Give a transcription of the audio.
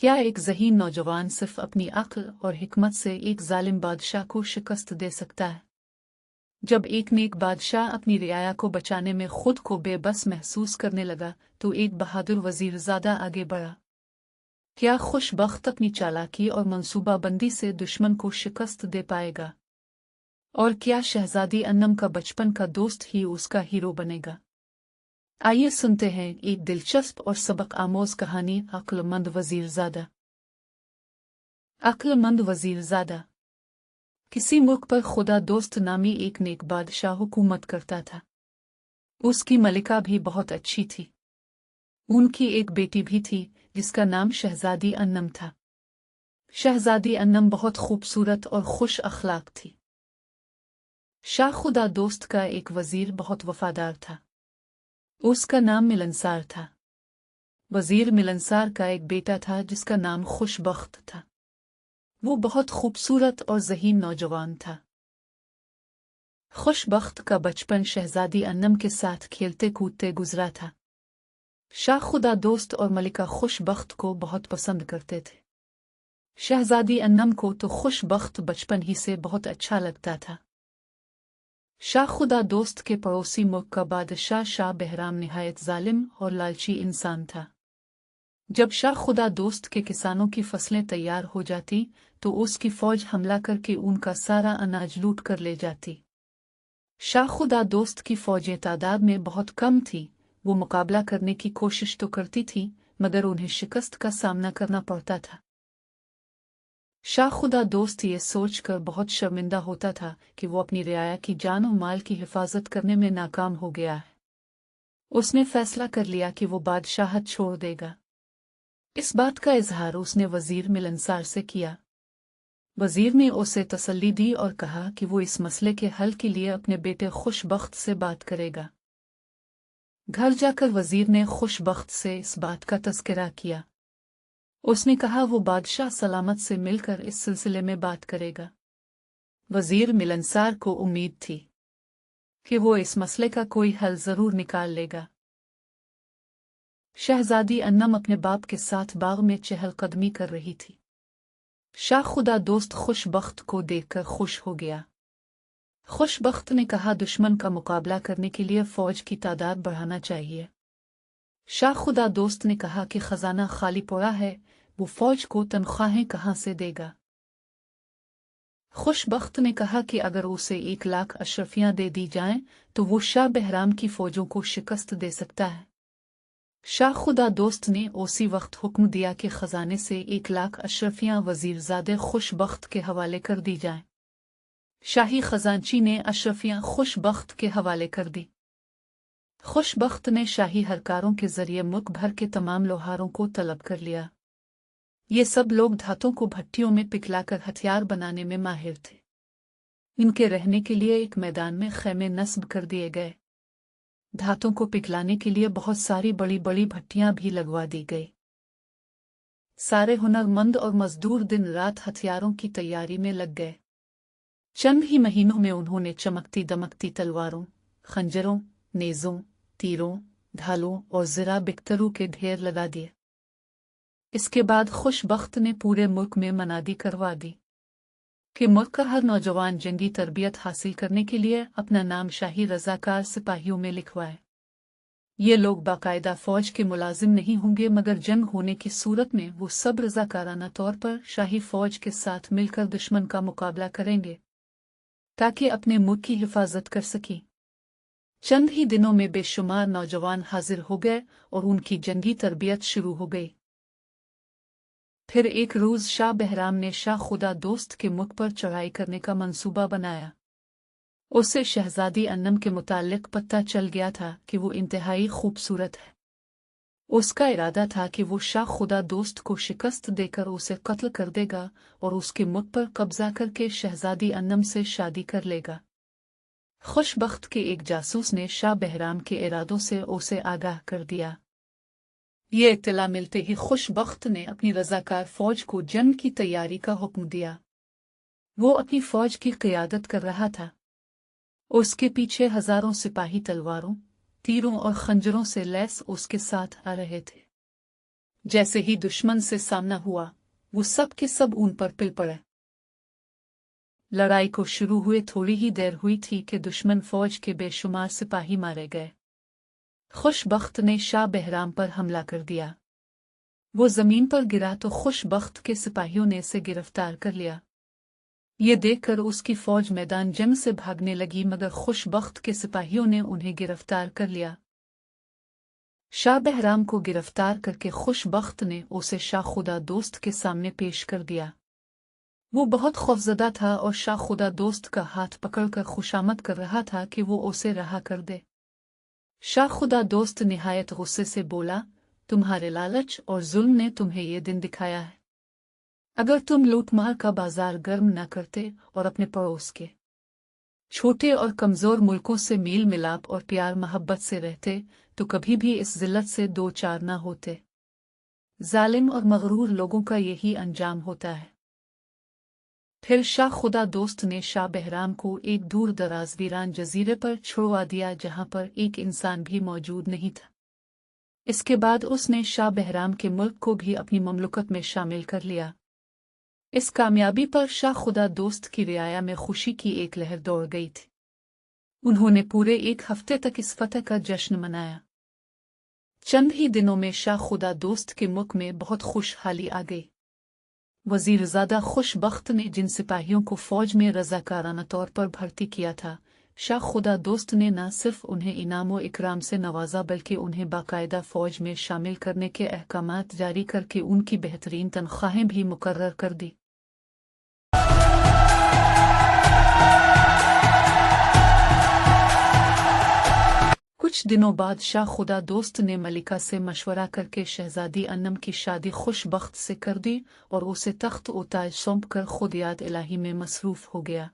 क्या एक ज़हीन नौजवान सिर्फ अपनी अक्ल और हिकमत से एक जालिम बादशाह को शिकस्त दे सकता है? जब एक नेक बादशाह अपनी रियाया को बचाने में खुद को बेबस महसूस करने लगा तो एक बहादुर वजीरज़ादा आगे बढ़ा। क्या खुशबख्त अपनी चालाकी और मंसूबाबंदी से दुश्मन को शिकस्त दे पाएगा? और क्या शहजादी अन्नम का बचपन का दोस्त ही उसका हीरो बनेगा? आइए सुनते हैं एक दिलचस्प और सबक आमोज कहानी अक्लमंद वजीरज़ादा। अक्लमंद वजीरज़ादा। किसी मुल्क पर खुदा दोस्त नामी एक नेक बादशाह हुकूमत करता था। उसकी मलिका भी बहुत अच्छी थी। उनकी एक बेटी भी थी जिसका नाम शहजादी अन्नम था। शहजादी अन्नम बहुत खूबसूरत और खुश अखलाक थी। शाह खुदा दोस्त का एक वजीर बहुत वफादार था। उसका नाम मिलनसार था। वजीर मिलनसार का एक बेटा था जिसका नाम खुशबख्त था। वो बहुत खूबसूरत और ज़हीन नौजवान था। खुशबख्त का बचपन शहजादी अन्नम के साथ खेलते कूदते गुजरा था। शाह खुदा दोस्त और मलिका खुशबख्त को बहुत पसंद करते थे। शहजादी अन्नम को तो खुशबख्त बचपन ही से बहुत अच्छा लगता था। शाह खुदा दोस्त के पड़ोसी मुल्क का बादशाह शाह बहराम निहायत जालिम और लालची इंसान था। जब शाह खुदा दोस्त के किसानों की फसलें तैयार हो जाती तो उसकी फौज हमला करके उनका सारा अनाज लूट कर ले जाती। शाह खुदा दोस्त की फौजें तादाद में बहुत कम थी। वो मुकाबला करने की कोशिश तो करती थी मगर उन्हें शिकस्त का सामना करना पड़ता था। शाह खुदा दोस्त ये सोचकर बहुत शर्मिंदा होता था कि वो अपनी रियाया की जान और माल की हिफाजत करने में नाकाम हो गया है। उसने फैसला कर लिया कि वो बादशाहत छोड़ देगा। इस बात का इजहार उसने वजीर मिलनसार से किया। वजीर ने उसे तसल्ली दी और कहा कि वो इस मसले के हल के लिए अपने बेटे खुशबख्त से बात करेगा। घर जाकर वजीर ने खुशबख्त से इस बात का तज़किरा किया। उसने कहा वो बादशाह सलामत से मिलकर इस सिलसिले में बात करेगा। वजीर मिलनसार को उम्मीद थी कि वो इस मसले का कोई हल जरूर निकाल लेगा। शहजादी अन्नम अपने बाप के साथ बाग में चहलकदमी कर रही थी। शाह खुदा दोस्त खुशबख्त को देखकर खुश हो गया। खुशबख्त ने कहा दुश्मन का मुकाबला करने के लिए फौज की तादाद बढ़ाना चाहिए। शाह खुदा दोस्त ने कहा कि खजाना खाली पड़ा है, वो फौज को तनख्वाहें कहाँ से देगा? खुशबख्त ने कहा कि अगर उसे 1,00,000 अशरफियां दे दी जाएं तो वो शाह बहराम की फौजों को शिकस्त दे सकता है। शाह खुदा दोस्त ने उसी वक्त हुक्म दिया कि खजाने से 1,00,000 अशरफियां वजीरज़ादे खुशबख्त के हवाले कर दी जाएं। शाही खजांची ने अशरफियां खुशबख्त के हवाले कर दी। खुशबख्त ने शाही हरकारों के जरिए मुल्क भर के तमाम लोहारों को तलब कर लिया। ये सब लोग धातों को भट्टियों में पिघलाकर हथियार बनाने में माहिर थे। इनके रहने के लिए एक मैदान में खैमे नस्ब कर दिए गए। धातों को पिघलाने के लिए बहुत सारी बड़ी बड़ी भट्टियां भी लगवा दी गई। सारे हुनरमंद और मजदूर दिन रात हथियारों की तैयारी में लग गए। चंद ही महीनों में उन्होंने चमकती दमकती तलवारों, खंजरों, नेज़ों, तीरों, ढालों और ज़रा बिख्तरों के ढेर लगा दिए। इसके बाद खुशबख्त ने पूरे मुल्क में मनादी करवा दी कि मुल्क का हर नौजवान जंगी तरबियत हासिल करने के लिए अपना नाम शाही रज़ाकार सिपाहियों में लिखवाए। ये लोग बाकायदा फौज के मुलाजिम नहीं होंगे मगर जंग होने की सूरत में वो सब रज़ाकाराना तौर पर शाही फौज के साथ मिलकर दुश्मन का मुकाबला करेंगे ताकि अपने मुल्क की हिफाजत कर सकें। चंद ही दिनों में बेशुमार नौजवान हाजिर हो गए और उनकी जंगी तरबियत शुरू हो गई। फिर एक रोज़ शाह बहराम ने शाह खुदा दोस्त के मुख पर चढ़ाई करने का मंसूबा बनाया। उसे शहजादी अन्नम के मुताल्लिक पता चल गया था कि वो इंतहाई खूबसूरत है। उसका इरादा था कि वो शाह खुदा दोस्त को शिकस्त देकर उसे कत्ल कर देगा और उसके मुख पर कब्जा करके शहजादी अन्नम से शादी कर लेगा। खुशबख्त के एक जासूस ने शाह बहराम के इरादों से उसे आगाह कर दिया। ये इत्तला मिलते ही खुशबख्त ने अपनी रज़ाकार फौज को जंग की तैयारी का हुक्म दिया। वो अपनी फौज की क़ियादत कर रहा था। उसके पीछे हजारों सिपाही तलवारों, तीरों और खंजरों से लैस उसके साथ आ रहे थे। जैसे ही दुश्मन से सामना हुआ वो सब के सब उन पर पिल पड़े। लड़ाई को शुरू हुए थोड़ी ही देर हुई थी कि दुश्मन फौज के बेशुमार सिपाही मारे गए। खुशबख्त ने शाह बहराम पर हमला कर दिया। वो जमीन पर गिरा तो खुशबख्त के सिपाहियों ने इसे गिरफ्तार कर लिया। ये देखकर उसकी फौज मैदान जंग से भागने लगी, मगर खुशबख्त के सिपाहियों ने उन्हें गिरफ्तार कर लिया। शाह बहराम को गिरफ्तार करके खुशबख्त ने उसे शाह खुदा दोस्त के सामने पेश कर दिया। वो बहुत खौफजदा था और शाह खुदा दोस्त का हाथ पकड़कर खुशामद कर रहा था कि वो उसे रहा कर दे। शाह खुदा दोस्त निहायत गुस्से से बोला, तुम्हारे लालच और जुल्म ने तुम्हें ये दिन दिखाया है। अगर तुम लूटमार का बाजार गर्म न करते और अपने पड़ोस के छोटे और कमजोर मुल्कों से मेल मिलाप और प्यार मोहब्बत से रहते तो कभी भी इस जिल्लत से दो चार न होते। जालिम और मगरूर लोगों का यही अंजाम होता है। फिर शाह खुदा दोस्त ने शाह बहराम को एक दूर दराज वीरान जजीरे पर छुड़वा दिया जहां पर एक इंसान भी मौजूद नहीं था। इसके बाद उसने शाह बहराम के मुल्क को भी अपनी ममलुकत में शामिल कर लिया। इस कामयाबी पर शाह खुदा दोस्त की रियाया में खुशी की एक लहर दौड़ गई थी। उन्होंने पूरे एक हफ्ते तक इस फतह का जश्न मनाया। चंद ही दिनों में शाह खुदा दोस्त के मुल्क में बहुत खुशहाली आ गई। वजीरजादा खुशबख्त ने जिन सिपाहियों को फौज में रजाकाराना तौर पर भर्ती किया था, शाह खुदा दोस्त ने न सिर्फ उन्हें इनाम व इकराम से नवाजा बल्कि उन्हें बाकायदा फौज में शामिल करने के अहकामात जारी करके उनकी बेहतरीन तनख्वाहें भी मुकर्रर कर दी। कुछ दिनों बाद शाह खुदा दोस्त ने मलिका से मशवरा करके शहजादी अन्नम की शादी खुशबख्त से कर दी और उसे तख्त व ताज सौंप कर खुद याद इलाही में मसरूफ हो गया।